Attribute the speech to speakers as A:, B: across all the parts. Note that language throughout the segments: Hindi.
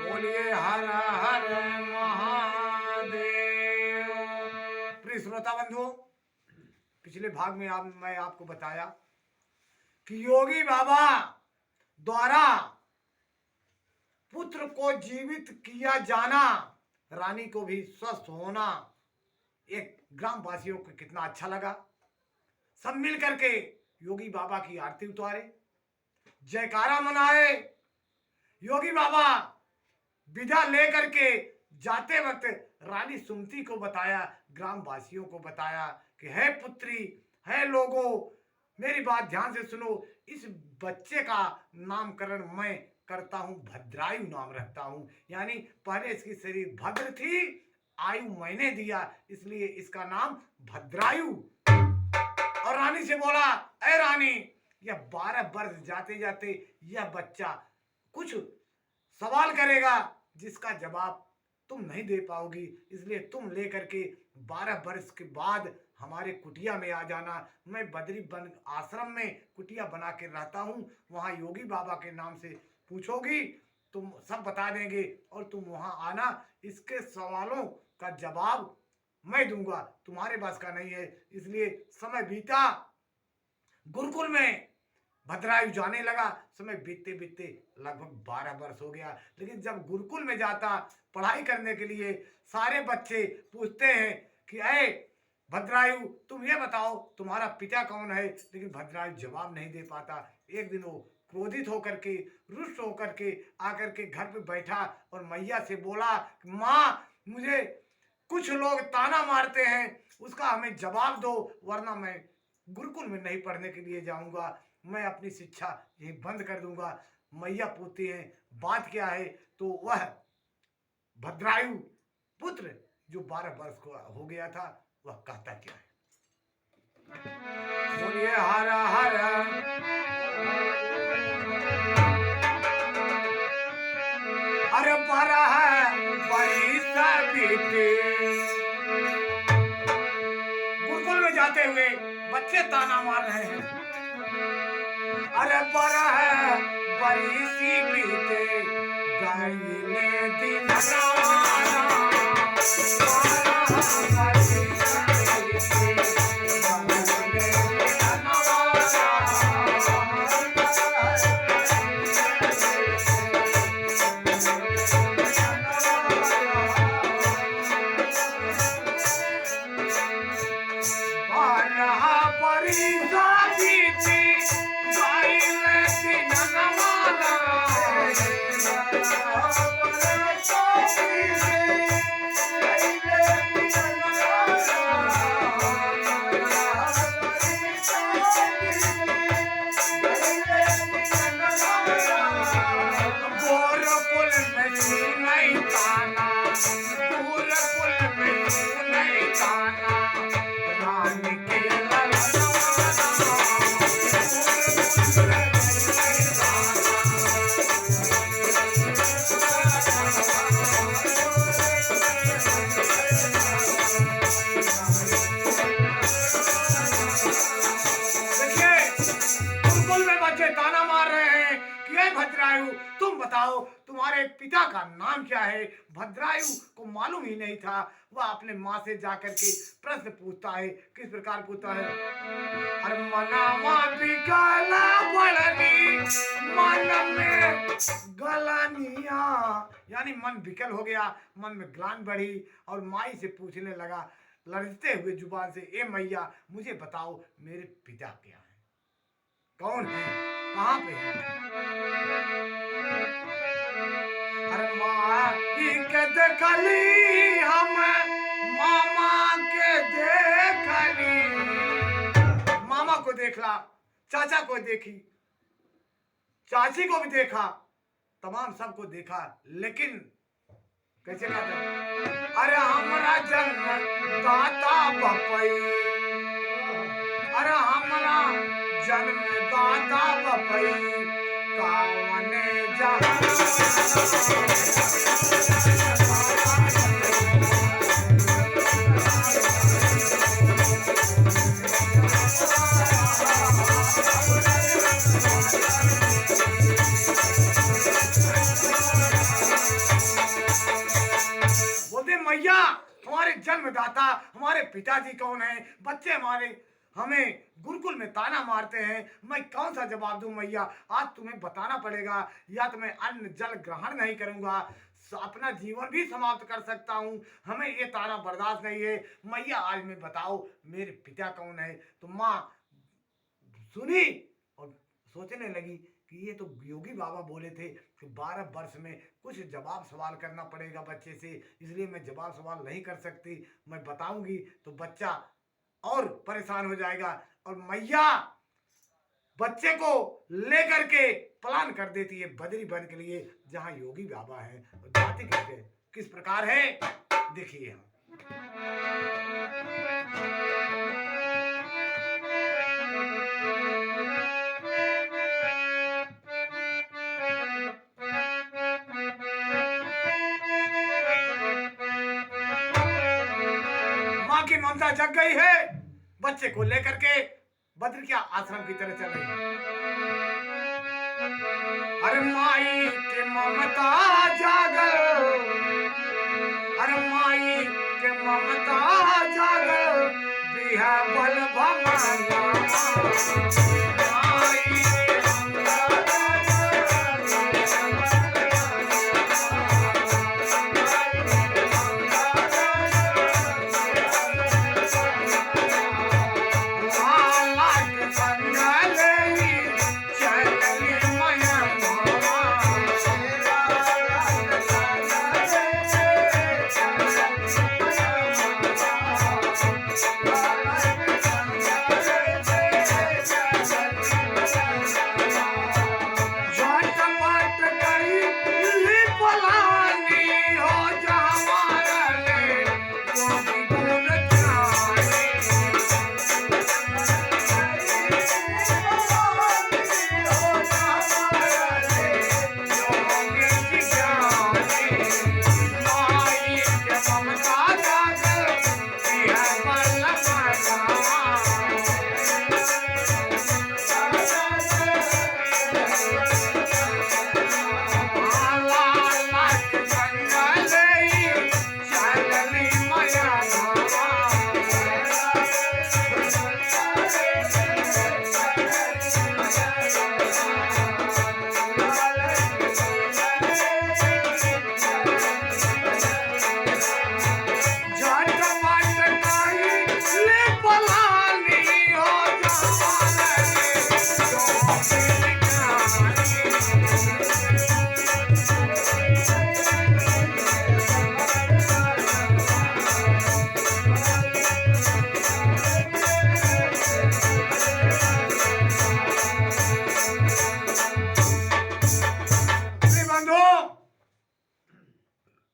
A: बोलिए हर हर महादेव। प्रिय श्रोता बंधुओं, पिछले भाग में मैं आपको बताया कि योगी बाबा द्वारा पुत्र को जीवित किया जाना, रानी को भी स्वस्थ होना, एक ग्राम वासियों को कितना अच्छा लगा। सब मिल करके योगी बाबा की आरती उतारे, जयकारा मनाए। योगी बाबा विदा लेकर के जाते वक्त रानी सुमति को बताया, ग्राम वासियों को बताया कि है पुत्री, है लोगों, मेरी बात ध्यान से सुनो। इस बच्चे का नामकरण मैं करता हूं, भद्रायु नाम रखता हूं। यानी पहले इसकी शरीर भद्र थी, आयु मैंने दिया, इसलिए इसका नाम भद्रायु। और रानी से बोला, ऐ रानी, यह 12 वर्ष जाते जाते यह बच्चा कुछ सवाल करेगा जिसका जवाब तुम नहीं दे पाओगी, इसलिए तुम लेकर के 12 वर्ष के बाद हमारे कुटिया में आ जाना। मैं बद्री बन आश्रम में कुटिया बना के रहता हूँ, वहाँ योगी बाबा के नाम से पूछोगी, तुम सब बता देंगे और तुम वहाँ आना। इसके सवालों का जवाब मैं दूंगा, तुम्हारे पास का नहीं है। इसलिए समय बीता, गुरुकुल में भद्रायु जाने लगा। समय बीतते बीतते लगभग 12 वर्ष हो गया। लेकिन जब गुरुकुल में जाता पढ़ाई करने के लिए, सारे बच्चे पूछते हैं कि अरे भद्रायु, तुम ये बताओ तुम्हारा पिता कौन है। लेकिन भद्रायु जवाब नहीं दे पाता। एक दिन वो क्रोधित होकर के, रुष्ट होकर के आकर के घर पे बैठा और मैया से बोला, माँ मुझे कुछ लोग ताना मारते हैं, उसका हमें जवाब दो, वरना मैं गुरुकुल में नहीं पढ़ने के लिए जाऊंगा, मैं अपनी शिक्षा यही बंद कर दूंगा। मैया पूछती हैं बात क्या है। तो वह भद्रायु पुत्र जो 12 वर्ष को हो गया था, वह कहता क्या है। बोलिए हर हर। अरे बड़ा है बड़ी बीते। गुरुकुल में जाते हुए बच्चे ताना मार रहे हैं, अरे बड़ा है बड़ी सी बीते, गाइले दिन भद्रायु, तुम बताओ तुम्हारे पिता का नाम क्या है। भद्रायु को मालूम ही नहीं था। वह अपने माँ से जाकर के प्रश्न पूछता है। किस प्रकार पूछता है। अरे मनावा बिकला बड़नी, मन में गलनिया, यानी मन विकल हो गया, मन में ग्लानि बढ़ी और माई से पूछने लगा लड़ते हुए जुबान से, ए मैया मुझे बताओ मेरे पिता क्या है, कौन है, कहाँ पे है। अरे माँ के देखली हम, मामा के देखली, मामा को देखला, चाचा को देखी, चाची को भी देखा, तमाम सबको देखा, लेकिन कैसे कहते हैं, अरे हमारा जन्म दाता बपई, अरे हमारा जन्म दाता बपई, कावने जहां मैया हमारे जन्मदाता हमारे पिताजी कौन है? बच्चे हमारे हमें गुरुकुल में ताना मारते हैं, मैं कौन सा जवाब दूं मैया? आज तुम्हें बताना पड़ेगा, या तो मैं अन्न जल ग्रहण नहीं करूंगा, अपना जीवन भी समाप्त कर सकता हूँ। हमें ये ताना बर्दाश्त नहीं है। मैया आज मैं बताओ मेरे पिता कौन है? तो माँ सुनी और सोचने लगी कि ये तो योगी बाबा बोले थे कि 12 वर्ष में कुछ जवाब सवाल करना पड़ेगा बच्चे से, इसलिए मैं जवाब सवाल नहीं कर सकती। मैं बताऊंगी तो बच्चा और परेशान हो जाएगा। और मैया बच्चे को लेकर के प्लान कर देती है बद्री वन के लिए, जहां योगी बाबा है। और जाति किस प्रकार है देखिए हम। माँ की ममता जग गई है, बच्चे को लेकर के बद्र के आश्रम की तरह चल रही है। अरे माई के ममता जागल, अरे माई के ममता जागल, बिहा बल भमंगा माई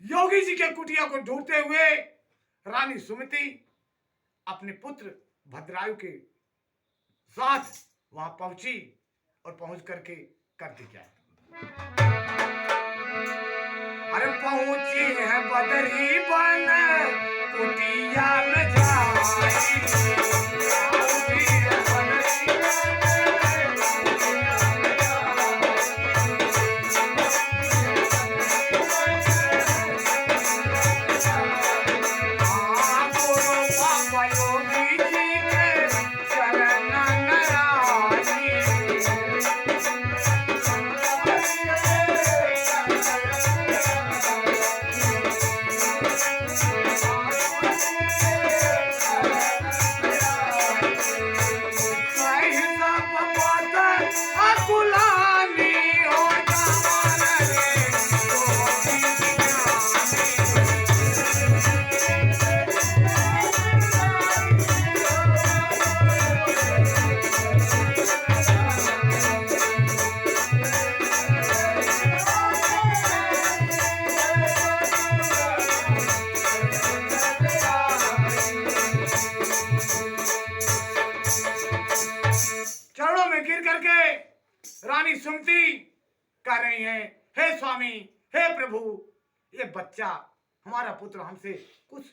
A: योगी जी के कुटिया को ढूंढते हुए रानी सुमति अपने पुत्र भद्रायु के साथ वहां पहुंची और पहुंच करके करती क्या है? अरे पहुंची है बदरी बन कुटिया में जाई, रानी सुमति कह रही हैं, हे स्वामी, हे प्रभु, ये बच्चा हमारा पुत्र हमसे कुछ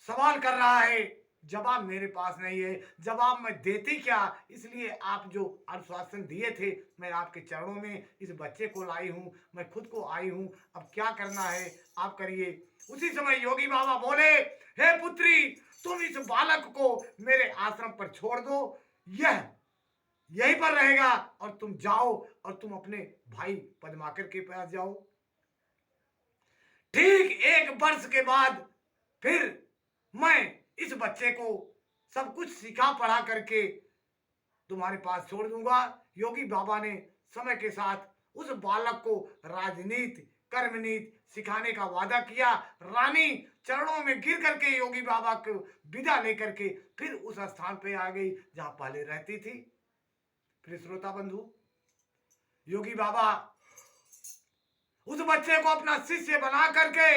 A: सवाल कर रहा है, जवाब मेरे पास नहीं है, जवाब मैं देती क्या, इसलिए आप जो आश्वासन दिए थे मैं आपके चरणों में इस बच्चे को लाई हूँ, मैं खुद को आई हूँ, अब क्या करना है आप करिए। उसी समय योगी बाबा बोले, हे पुत्री, तुम इस बालक को मेरे आश्रम पर छोड़ दो, यह यहीं पर रहेगा और तुम जाओ और तुम अपने भाई पद्माकर के पास जाओ। ठीक 1 वर्ष के बाद फिर मैं इस बच्चे को सब कुछ सिखा पढ़ा करके तुम्हारे पास छोड़ दूंगा। योगी बाबा ने समय के साथ उस बालक को राजनीति कर्मनीति सिखाने का वादा किया। रानी चरणों में गिर करके योगी बाबा को विदा लेकर के फिर उस स्थान पे आ गई जहां पहले रहती थी। फिर श्रोता बंधु, योगी बाबा उस बच्चे को अपना शिष्य बना करके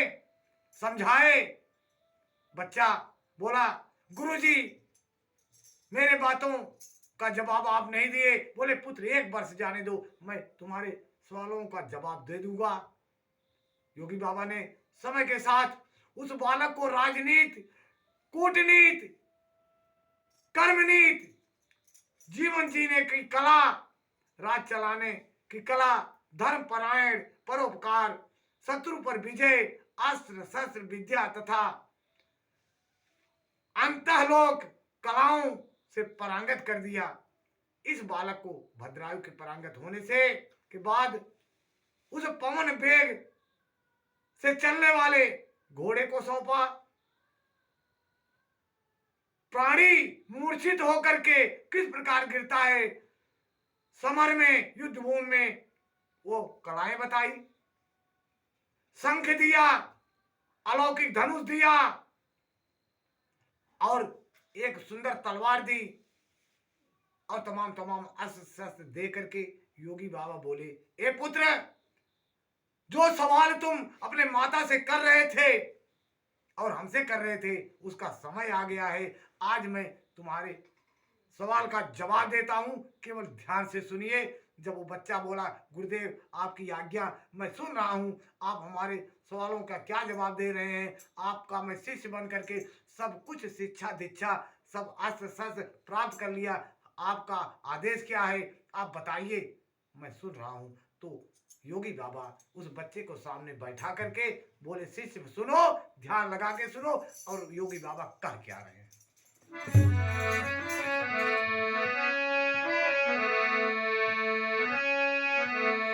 A: समझाए। बच्चा बोला, गुरुजी मेरे बातों का जवाब आप नहीं दिए। बोले, पुत्र 1 वर्ष जाने दो, मैं तुम्हारे सवालों का जवाब दे दूंगा। योगी बाबा ने समय के साथ उस बालक को राजनीति, कूटनीति, कर्मनीति, जीवन जीने की कला, राज चलाने की कला, धर्म परायण, परोपकार, शत्रु पर विजय, अस्त्र शस्त्र विद्या तथा अंतःलोक कलाओं से परांगत कर दिया। इस बालक को भद्रायु के परांगत होने से के बाद उस पवन वेग से चलने वाले घोड़े को सौंपा। प्राणी मूर्छित होकर के किस प्रकार गिरता है समर में, युद्ध भूमि में, वो कलाएं बताई। शंख दिया, अलौकिक धनुष दिया और एक सुंदर तलवार दी और तमाम अस्त्र शस्त्र दे करके योगी बाबा बोले, ए पुत्र, जो सवाल तुम अपने माता से कर रहे थे और हमसे कर रहे थे उसका समय आ गया है। आज मैं तुम्हारे सवाल का जवाब देता हूं, केवल ध्यान से सुनिए। जब वो बच्चा बोला, गुरुदेव आपकी आज्ञा, मैं सुन रहा हूं, आप हमारे सवालों का क्या जवाब दे रहे हैं। आपका मैं शिष्य बन करके सब कुछ शिक्षा दीक्षा सब अस्त्र शस्त्र प्राप्त कर लिया, आपका आदेश क्या है आप बताइए, मैं सुन रहा हूं। तो योगी बाबा उस बच्चे को सामने बैठा करके बोले, शिष्य सुनो, ध्यान लगा के सुनो। और योगी बाबा कह क्या रहे हैं।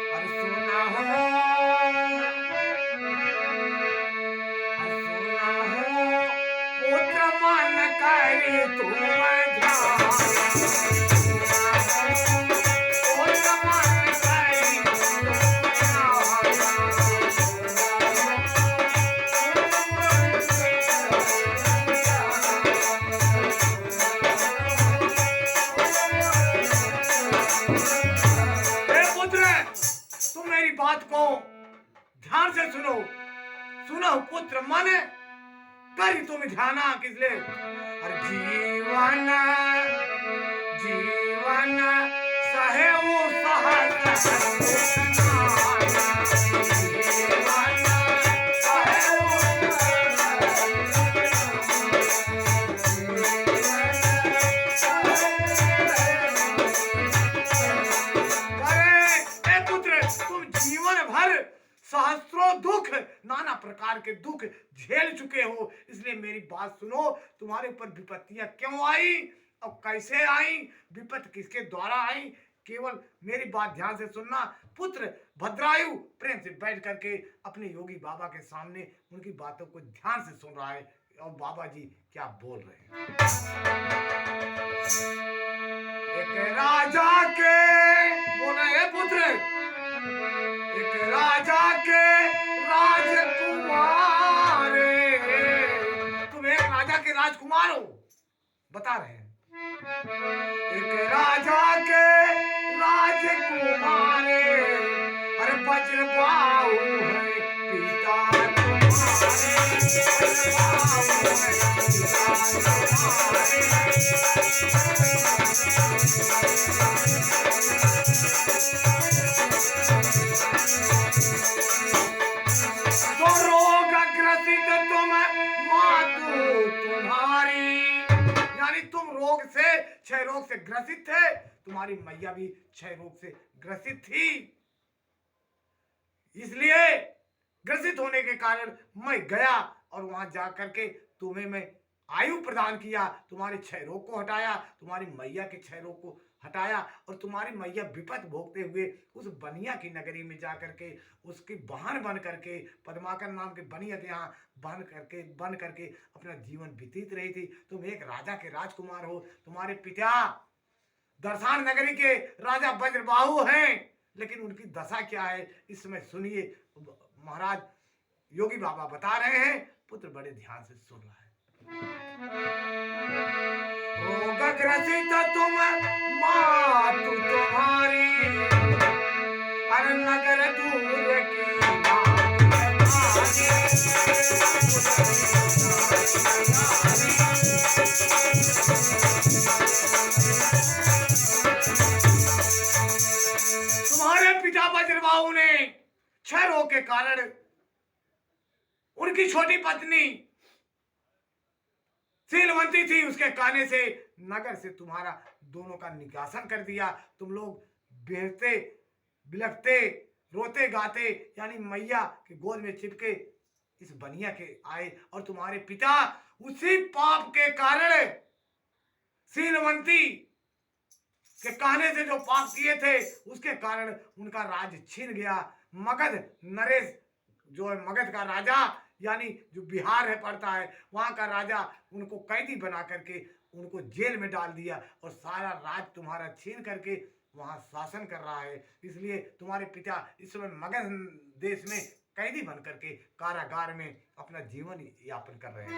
A: अरे सुना हो, पुत्र मन करे तुम बात को ध्यान से सुनो। सुनो पुत्र मन कर तुम ध्याना किसले। अरे जीवन जीवन सहे वो सहस्त्रों दुख, नाना प्रकार के दुख झेल चुके हो, इसलिए मेरी बात सुनो। तुम्हारे ऊपर विपत्तियां क्यों आई और कैसे आई, विपत्ति किसके द्वारा आई, केवल मेरी बात ध्यान से सुनना। पुत्र भद्रायु प्रेम से बैठ करके अपने योगी बाबा के सामने उनकी बातों को ध्यान से सुन रहा है और बाबा जी क्या बोल रहे हैं। एक राजा के बोले, पुत्र एक राजा के राजकुमार, तुम एक राजा के राजकुमार हो, बता रहे हैं। एक राजा के राजकुमार, अरे वज्रबाहु है पिता तो रोग ग्रसित तुम मातु तुम्हारी, रोग से, क्षय रोग से ग्रसित थे, तुम्हारी मैया भी क्षय रोग से ग्रसित थी। इसलिए ग्रसित होने के कारण मैं गया और वहां जा करके तुम्हें मैं आयु प्रदान किया, तुम्हारे क्षय रोग को हटाया, तुम्हारी मैया के क्षय रोग को हटाया, और तुम्हारी मैया विपद भोगते हुए उस बनिया की नगरी में जा करके उसकी बहन बन करके, पद्माकर नाम के बनिया के यहाँ बन करके अपना जीवन व्यतीत रही थी। तुम एक राजा के राजकुमार हो, तुम्हारे पिता दर्शान नगरी के राजा वज्रबाहु हैं, लेकिन उनकी दशा क्या है इस समय सुनिए। महाराज योगी बाबा बता रहे हैं, पुत्र बड़े ध्यान से सुन रहा है। रोगग्रसित तुम मातु तुम्हारी, अर नगर दूर की तुम्हारे पिता वज्रबाहु ने क्षय रोग के कारण उनकी छोटी पत्नी शीलवंती थी, उसके कहने से नगर से तुम्हारा दोनों का निकासन कर दिया। तुम लोग बेहते बिलखते रोते गाते यानी मैया के गोद में चिपके इस बनिया के आए, और तुम्हारे पिता उसी पाप के कारण शीलवंती के कहने से जो पाप किए थे उसके कारण उनका राज छीन गया। मगध नरेश जो है मगध का राजा यानी जो बिहार है पड़ता है, वहां का राजा उनको कैदी बना करके उनको जेल में डाल दिया और सारा राज तुम्हारा छीन करके वहां शासन कर रहा है। इसलिए तुम्हारे पिता इस समय मगध देश में कैदी बन करके कारागार में अपना जीवन यापन कर रहे हैं।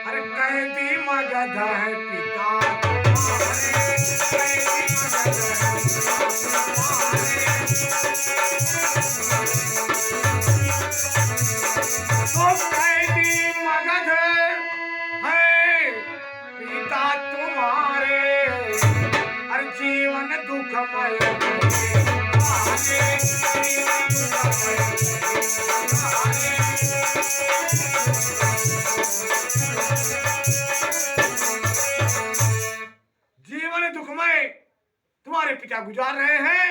A: अरे कैदी मगध है पिता जीवन दुखमय तुम्हारे पिता गुजार रहे हैं।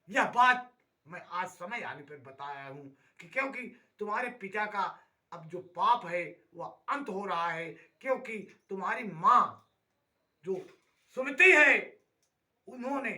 A: यह बात मैं आज समय आने पर बताया हूं कि क्योंकि तुम्हारे पिता का अब जो पाप है वह अंत हो रहा है, क्योंकि तुम्हारी मां जो सुमति है उन्होंने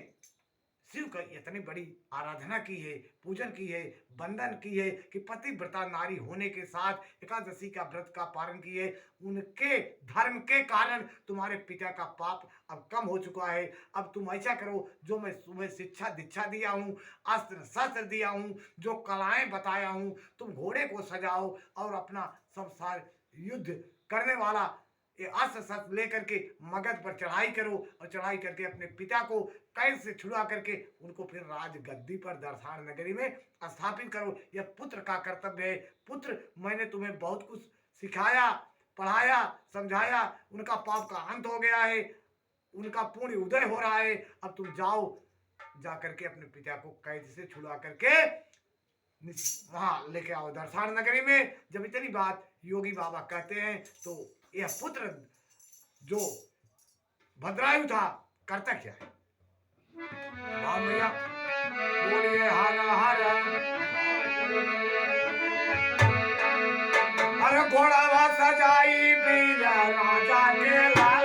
A: शिव का इतनी बड़ी आराधना की है, पूजन की है, वंदन की है कि पतिव्रता नारी होने के साथ एकादशी का व्रत का पालन किए। उनके धर्म के कारण तुम्हारे पिता का पाप अब कम हो चुका है। अब तुम ऐसा करो, जो मैं तुम्हें शिक्षा दीक्षा दिया हूँ, अस्त्र शस्त्र दिया हूँ, जो कलाएं बताया हूँ, तुम घोड़े को सजाओ और अपना सब सारे युद्ध करने वाला ये अस्त्र शस्त्र लेकर के मगध पर चढ़ाई करो, और चढ़ाई करके अपने पिता को कैद से छुड़ा करके उनको फिर राज गद्दी पर दर्शान नगरी में स्थापित करो। यह पुत्र का कर्तव्य है। पुत्र, मैंने तुम्हें बहुत कुछ सिखाया, पढ़ाया, समझाया, उनका पाप का अंत हो गया है, उनका पूर्ण उदय हो रहा है। अब तुम जाओ, जा करके अपने पिता को कैद से छुड़ा करके वहां लेके आओ दर्शान नगरी में। जब इतनी बात योगी बाबा कहते हैं तो यह पुत्र जो भद्रायु था करता क्या है? भैया बोलिए हर हर। अरे घोड़ा सजाई वीर राजा के लाल,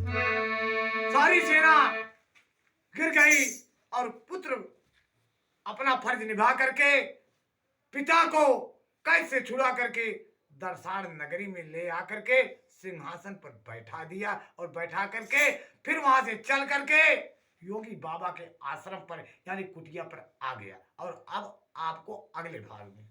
A: सारी सेना गिर गई और पुत्र अपना फर्ज निभा करके पिता को कैद से छुड़ा करके दर्शान नगरी में ले आकर के सिंहासन पर बैठा दिया और बैठा करके फिर वहां से चल करके योगी बाबा के आश्रम पर यानी कुटिया पर आ गया। और अब आपको अगले भाग में